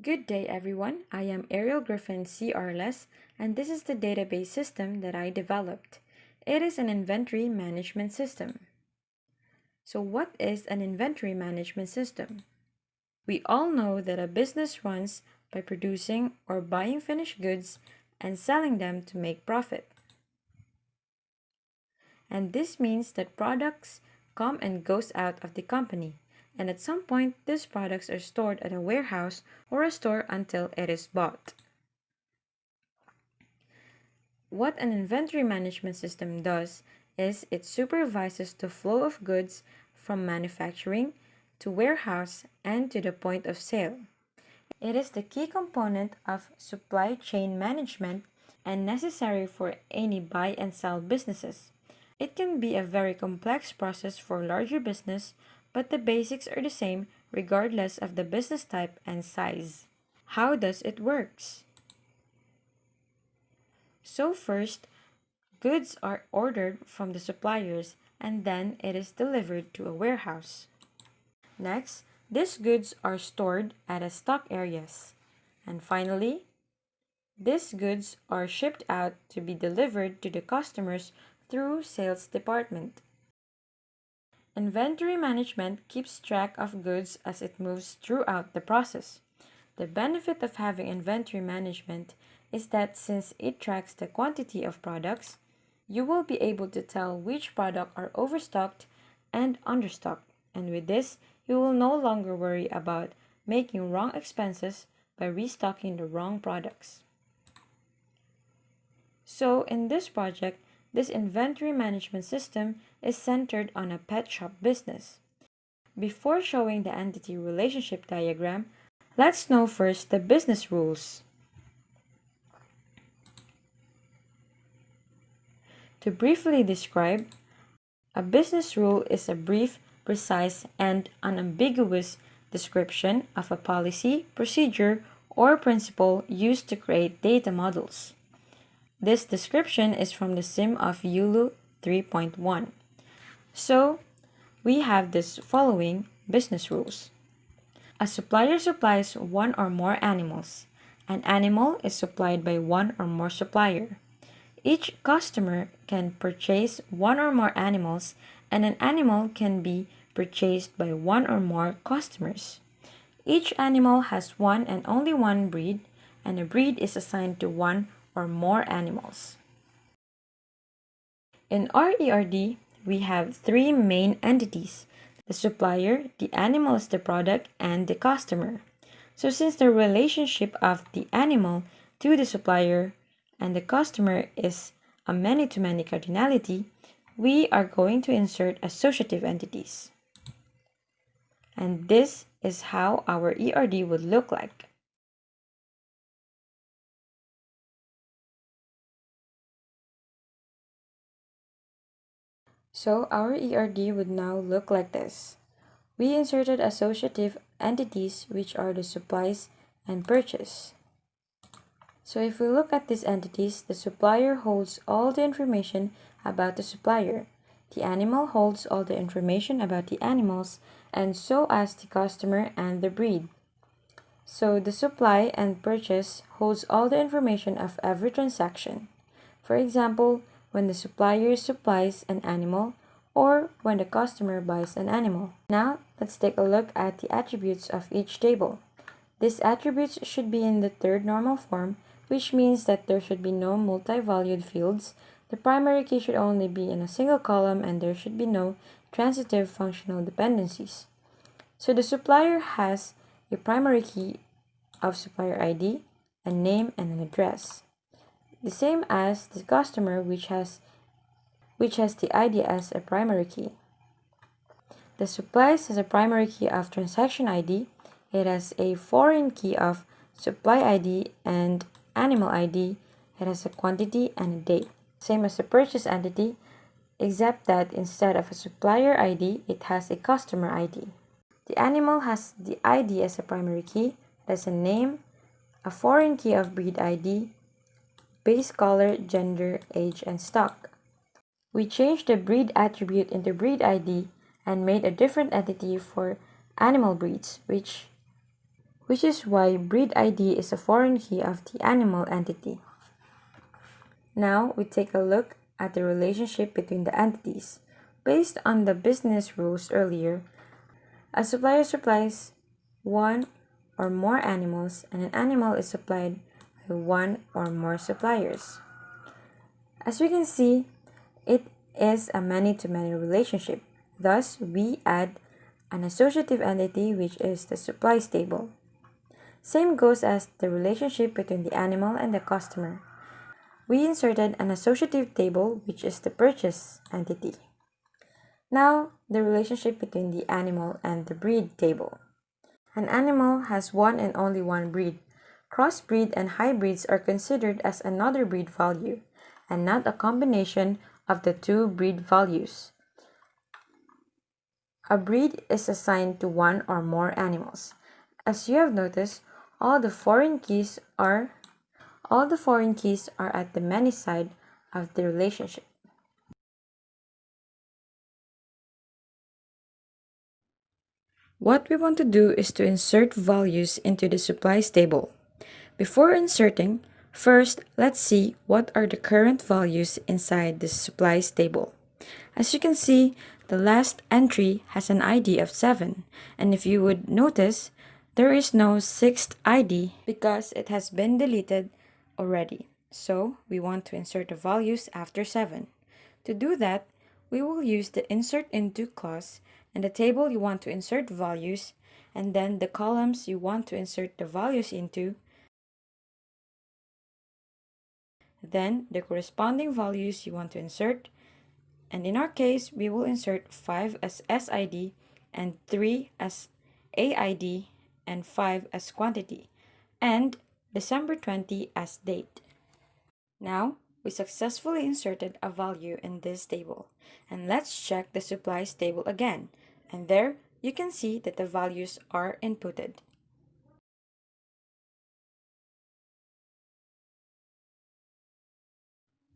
Good day, everyone. I am Ariel Griffin CRLS, and this is the database system that I developed. It is an inventory management system. So, what is an inventory management system? We all know that a business runs by producing or buying finished goods and selling them to make profit. And this means that products come and goes out of the company, and at some point these products are stored at a warehouse or a store until it is bought. What an inventory management system does is it supervises the flow of goods from manufacturing to warehouse and to the point of sale. It is the key component of supply chain management and necessary for any buy and sell businesses. It can be a very complex process for larger business, but the basics are the same regardless of the business type and size. How does it works? So first, goods are ordered from the suppliers and then it is delivered to a warehouse. Next, these goods are stored at a stock areas. And finally, these goods are shipped out to be delivered to the customers through sales department. Inventory management keeps track of goods as it moves throughout the process. The benefit of having inventory management is that since it tracks the quantity of products, you will be able to tell which product are overstocked and understocked. And with this, you will no longer worry about making wrong expenses by restocking the wrong products. So in this project, this inventory management system is centered on a pet shop business. Before showing the entity relationship diagram, let's know first the business rules. To briefly describe, a business rule is a brief, precise, and unambiguous description of a policy, procedure, or principle used to create data models. This description is from the SIM of ULU 3.1. So, we have this following business rules. A supplier supplies one or more animals. An animal is supplied by one or more supplier. Each customer can purchase one or more animals, and an animal can be purchased by one or more customers. Each animal has one and only one breed, and a breed is assigned to one or more animals. In our ERD, we have three main entities: the supplier, the animal is the product, and the customer. So since the relationship of the animal to the supplier and the customer is a many-to-many cardinality, we are going to insert associative entities. And this is how our ERD would look like. So our ERD would now look like this. We inserted associative entities, which are the supplies and purchase. So if we look at these entities, the supplier holds all the information about the supplier. The animal holds all the information about the animals, and so as the customer and the breed. So the supply and purchase holds all the information of every transaction. For example, when the supplier supplies an animal or when the customer buys an animal. Now, let's take a look at the attributes of each table. These attributes should be in the third normal form, which means that there should be no multi-valued fields. The primary key should only be in a single column and there should be no transitive functional dependencies. So the supplier has a primary key of supplier ID, a name, and an address. The same as the customer, which has the ID as a primary key. The supplies has a primary key of transaction ID. It has a foreign key of supply ID and animal ID. It has a quantity and a date. Same as the purchase entity, except that instead of a supplier ID, it has a customer ID. The animal has the ID as a primary key. It has a name, a foreign key of breed ID, base color, gender, age, and stock. We changed the breed attribute into breed ID and made a different entity for animal breeds, which which is why breed ID is a foreign key of the animal entity. Now we take a look at the relationship between the entities. Based on the business rules earlier, a supplier supplies one or more animals, and an animal is supplied by one or more suppliers. As we can see, it is a many-to-many relationship. Thus, we add an associative entity, which is the supplies table. Same goes as the relationship between the animal and the customer. We inserted an associative table, which is the purchase entity. Now, the relationship between the animal and the breed table. An animal has one and only one breed. Crossbreed and hybrids are considered as another breed value, and not a combination of the two breed values. A breed is assigned to one or more animals. As you have noticed, all the foreign keys are at the many side of the relationship. What we want to do is to insert values into the supplies table. Before inserting, first let's see what are the current values inside the supplies table. As you can see, the last entry has an ID of 7, and if you would notice, there is no 6th ID because it has been deleted already. So we want to insert the values after 7. To do that, we will use the insert into clause and the table you want to insert values, and then the columns you want to insert the values into, then the corresponding values you want to insert, and in our case, we will insert 5 as SID and 3 as AID and 5 as quantity, and December 20 as date. Now, we successfully inserted a value in this table, and let's check the supplies table again, and there you can see that the values are inputted.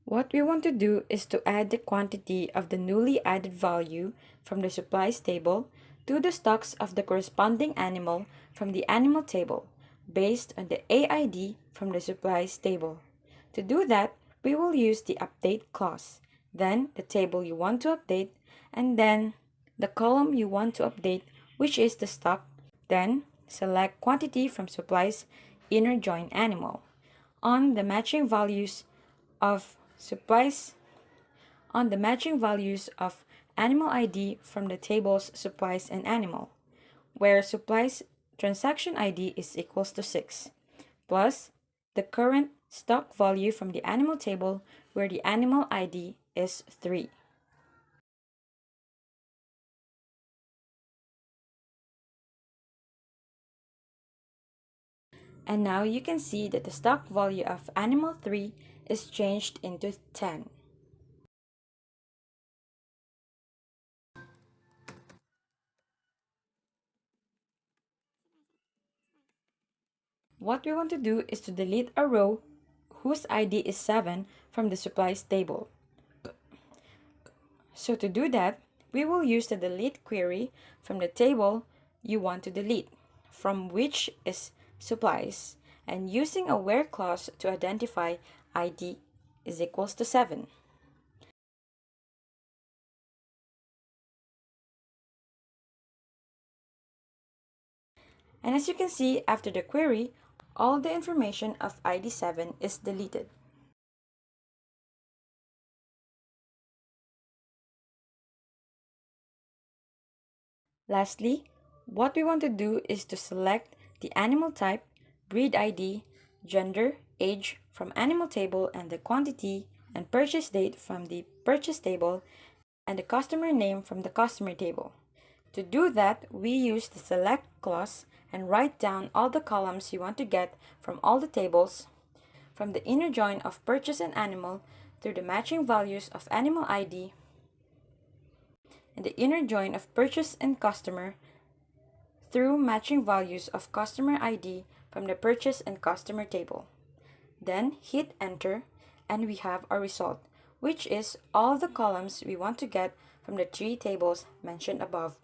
What we want to do is to add the quantity of the newly added value from the supplies table to the stocks of the corresponding animal from the animal table, based on the AID from the supplies table. To do that, we will use the update clause, then the table you want to update, and then the column you want to update, which is the stock, then select quantity from supplies inner join animal. On the matching values of animal ID from the tables supplies and animal, where supplies transaction ID is equals to 6, plus the current stock value from the animal table where the animal ID is 3. And now you can see that the stock value of animal 3 is changed into 10. What we want to do is to delete a row whose ID is 7 from the supplies table. So to do that, we will use the delete query from the table you want to delete, from which is supplies, and using a where clause to identify ID is equals to 7. And as you can see, after the query, all the information of ID 7 is deleted. Lastly, what we want to do is to select the animal type, breed ID, gender, age from animal table, and the quantity and purchase date from the purchase table, and the customer name from the customer table. To do that, we use the select clause and write down all the columns you want to get from all the tables, from the inner join of purchase and animal through the matching values of animal ID, and the inner join of purchase and customer through matching values of customer ID from the purchase and customer table. Then hit enter, and we have our result, which is all the columns we want to get from the 3 tables mentioned above.